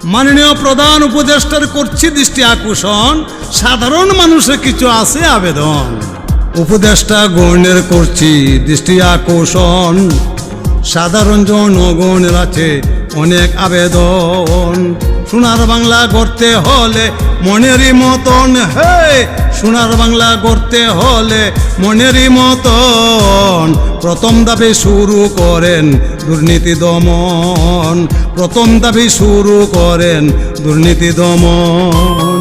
মাননীয় প্রধান উপদেষ্টার করছি দৃষ্টি আকর্ষণ, সাধারণ মানুষের কিছু আছে আবেদন। উপদেষ্টা গণের করছি দৃষ্টি আকর্ষণ, সাধারণ জনগণের আছে অনেক আবেদন। সোনার বাংলা গড়তে হলে মনেরই মতন, হে সোনার বাংলা গড়তে হলে মনেরই মতন। প্রথম দাবি শুরু করেন দুর্নীতি দমন, প্রথম দাবি শুরু করেন দুর্নীতি দমন।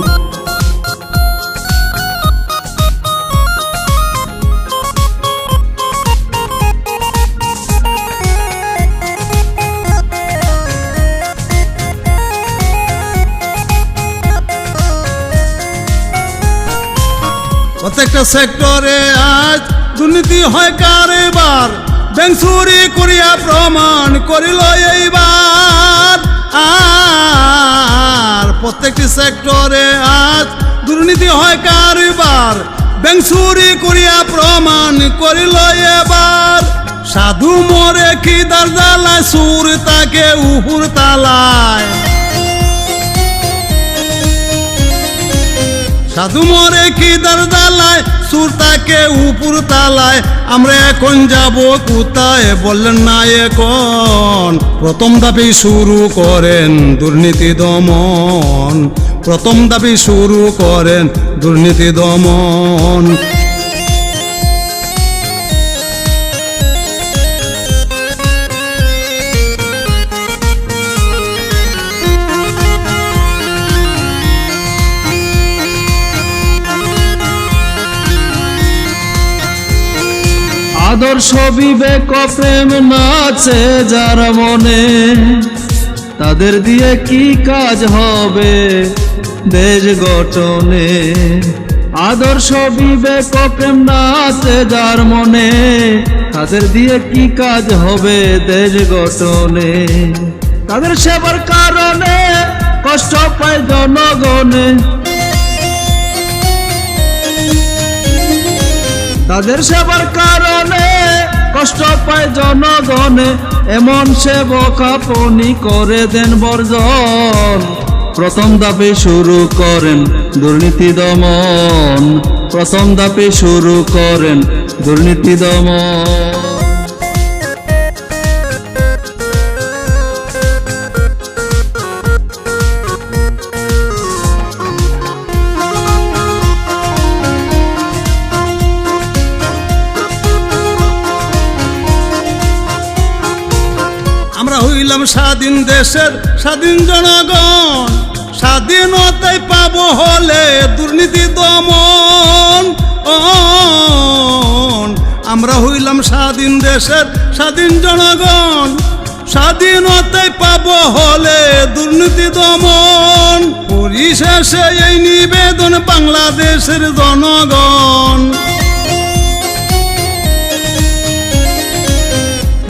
প্রত্যেকটা সেক্টরে আজ দুর্নীতি হয় কারবার, ব্যাংক চুরি করিয়া প্রমাণ করিল এইবার। আর প্রত্যেকটি সেক্টরে আজ দুর্নীতি হয় কারবার, ব্যাংক চুরি করিয়া প্রমাণ করিল এবার। সাধু মরে খিদার জ্বালায়, সুর তাকে উপর তালায়। সাধু মরে খিদার জ্বালায়, সুর তাকে উপর তালায়। আমরা এখন যাব কোথায় বললেন না এখন। প্রথম দাবি শুরু করেন দুর্নীতি দমন, প্রথম দাবি শুরু করেন দুর্নীতি দমন। আদর্শ বিবেক প্রেম নাচে যার মনে, তাদের দিয়ে কি কাজ হবে দেশ গঠনে। আদর্শ বিবেক প্রেম নাচে যার মনে, তাদের দিয়ে কি কাজ হবে দেশ গঠনে। তাদের সেবার কারণে কষ্ট পায় জনগণে, তাদের সেবার কারণে কষ্ট পায় জনগণে। এমন সেবক আপনি করে দেন বর্জন, প্রথম দাবি শুরু করেন দুর্নীতি দমন, প্রথম দাবি শুরু করেন দুর্নীতি দমন। আমরা হইলাম স্বাধীন দেশের স্বাধীন জনগণ, স্বাধীনতায় পাবো হলে দুর্নীতি দমন। আমরা হইলাম স্বাধীন দেশের স্বাধীন জনগণ, স্বাধীনতায় পাবো হলে দুর্নীতি দমন। পরিশেষে এই নিবেদন বাংলাদেশের জনগণ,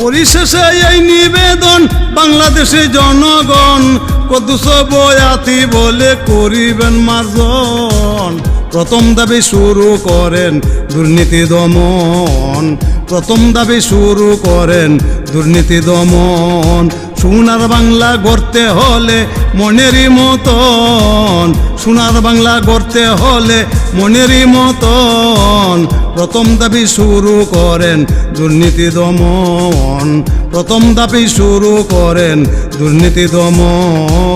পরিশেষে এই নিবেদন বাংলাদেশের জনগণ। কদুস বয়াতি বলে করিবেন মার্জন, প্রথম দাবি শুরু করেন দুর্নীতি দমন, প্রথম দাবি শুরু করেন দুর্নীতি দমন। সোনার বাংলা গড়তে হলে মনেরই মতন, সোনার বাংলা গড়তে হলে মনেরই মতন। প্রথম দাবি শুরু করেন দুর্নীতি দমন, প্রথম দাবি শুরু করেন দুর্নীতি দমন।